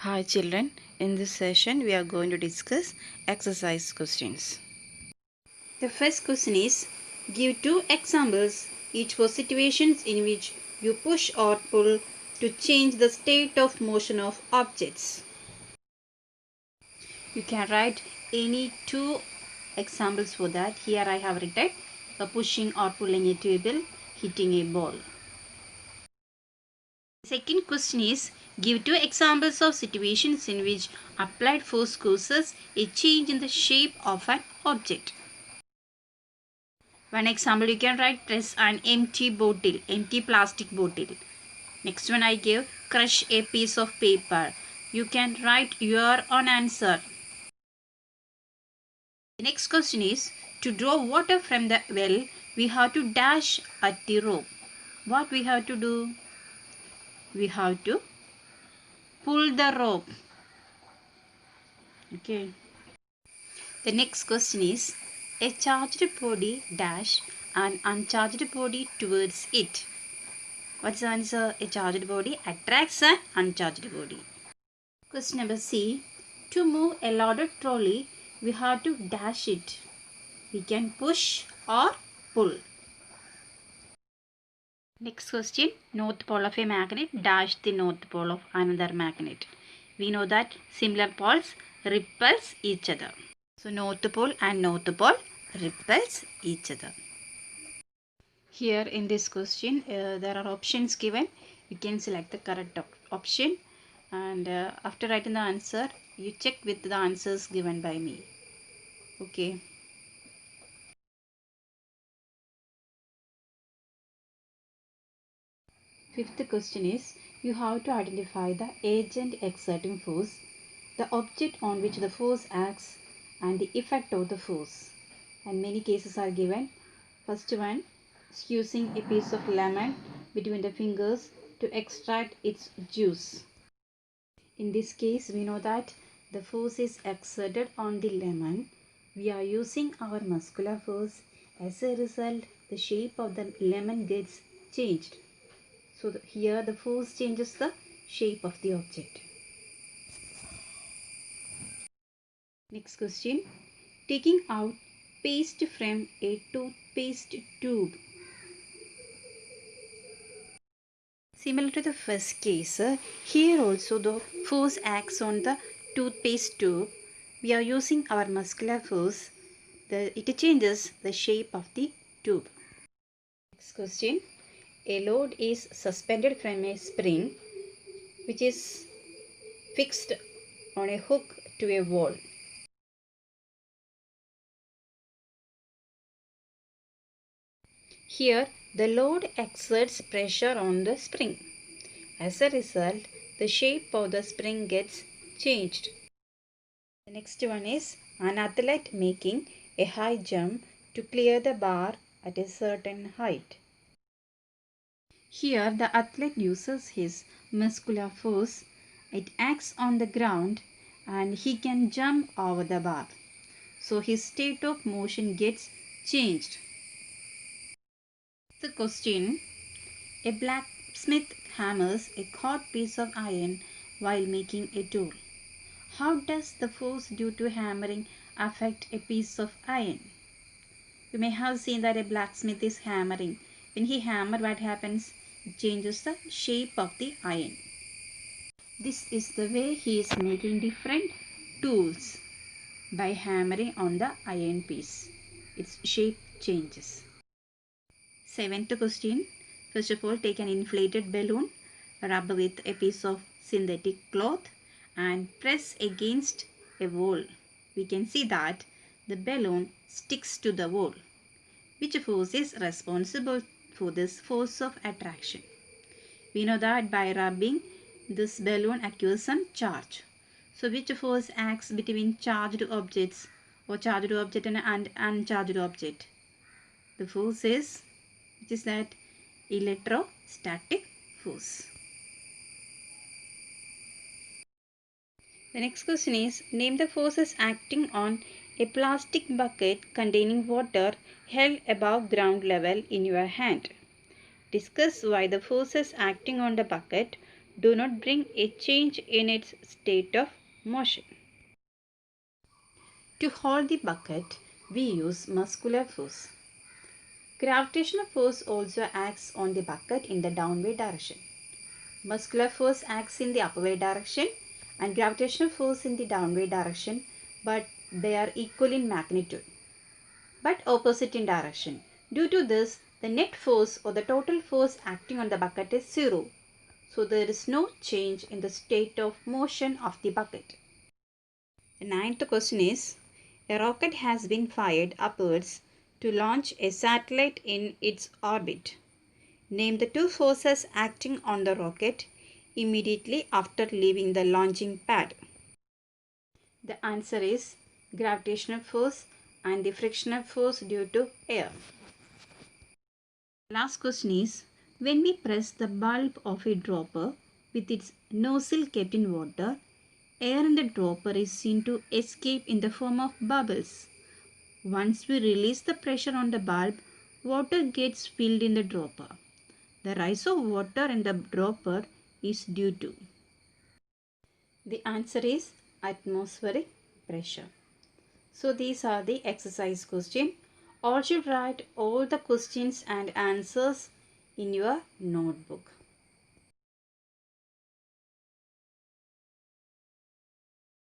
Hi children, in this session we are going to discuss exercise questions. The first question is, give two examples each for situations in which you push or pull to change the state of motion of objects. You can write any two examples for that. Here I have written pushing or pulling a table, hitting a ball. Second question is, give two examples of situations in which applied force causes a change in the shape of an object. One example you can write, press an empty bottle, empty plastic bottle. Next one I give, crush a piece of paper. You can write your own answer. The next question is, to draw water from the well, we have to dash at the rope. What we have to do? We have to pull the rope. Okay. The next question is, a charged body dash an uncharged body towards it. What's the answer? A charged body attracts an uncharged body. Question number C. To move a loaded trolley, we have to dash it. We can push or pull. Next question. North pole of a magnet dash the north pole of another magnet. We know that similar poles repels each other. So north pole and north pole repels each other. Here in this question there are options given. You can select the correct option, and after writing the answer you check with the answers given by me. Okay. Fifth question is, you have to identify the agent exerting force, the object on which the force acts, and the effect of the force. And many cases are given. First one, squeezing a piece of lemon between the fingers to extract its juice. In this case, we know that the force is exerted on the lemon. We are using our muscular force. As a result, the shape of the lemon gets changed. So here the force changes the shape of the object. Next question. Taking out paste from a toothpaste tube. Similar to the first case, here also the force acts on the toothpaste tube. We are using our muscular force. It changes the shape of the tube. Next question. A load is suspended from a spring which is fixed on a hook to a wall. Here the load exerts pressure on the spring. As a result, the shape of the spring gets changed. The next one is an athlete making a high jump to clear the bar at a certain height. Here the athlete uses his muscular force. It acts on the ground and he can jump over the bar. So his state of motion gets changed. The question, a blacksmith hammers a hot piece of iron while making a tool. How does the force due to hammering affect a piece of iron? You may have seen that a blacksmith is hammering. When he hammers, what happens? It changes the shape of the iron. This is the way he is making different tools. By hammering on the iron piece, its shape changes. Seventh question. First of all, take an inflated balloon, rub with a piece of synthetic cloth and press against a wall. We can see that the balloon sticks to the wall. Which force is responsible for this force of attraction? We know that by rubbing this balloon acquires some charge. So which force acts between charged objects or charged object and uncharged object? The force is, which is that, electrostatic force. The next question is, name the forces acting on a plastic bucket containing water held above ground level in your hand. Discuss why the forces acting on the bucket do not bring a change in its state of motion. To hold the bucket, we use muscular force. Gravitational force also acts on the bucket in the downward direction. Muscular force acts in the upward direction and gravitational force in the downward direction, but they are equal in magnitude, but opposite in direction. Due to this, the net force or the total force acting on the bucket is zero. So there is no change in the state of motion of the bucket. The ninth question is, a rocket has been fired upwards to launch a satellite in its orbit. Name the two forces acting on the rocket immediately after leaving the launching pad. The answer is gravitational force and the frictional force due to air. Last question is, when we press the bulb of a dropper with its nozzle kept in water, air in the dropper is seen to escape in the form of bubbles. Once we release the pressure on the bulb, water gets filled in the dropper. The rise of water in the dropper is due to. The answer is atmospheric pressure. So these are the exercise questions. All should write all the questions and answers in your notebook.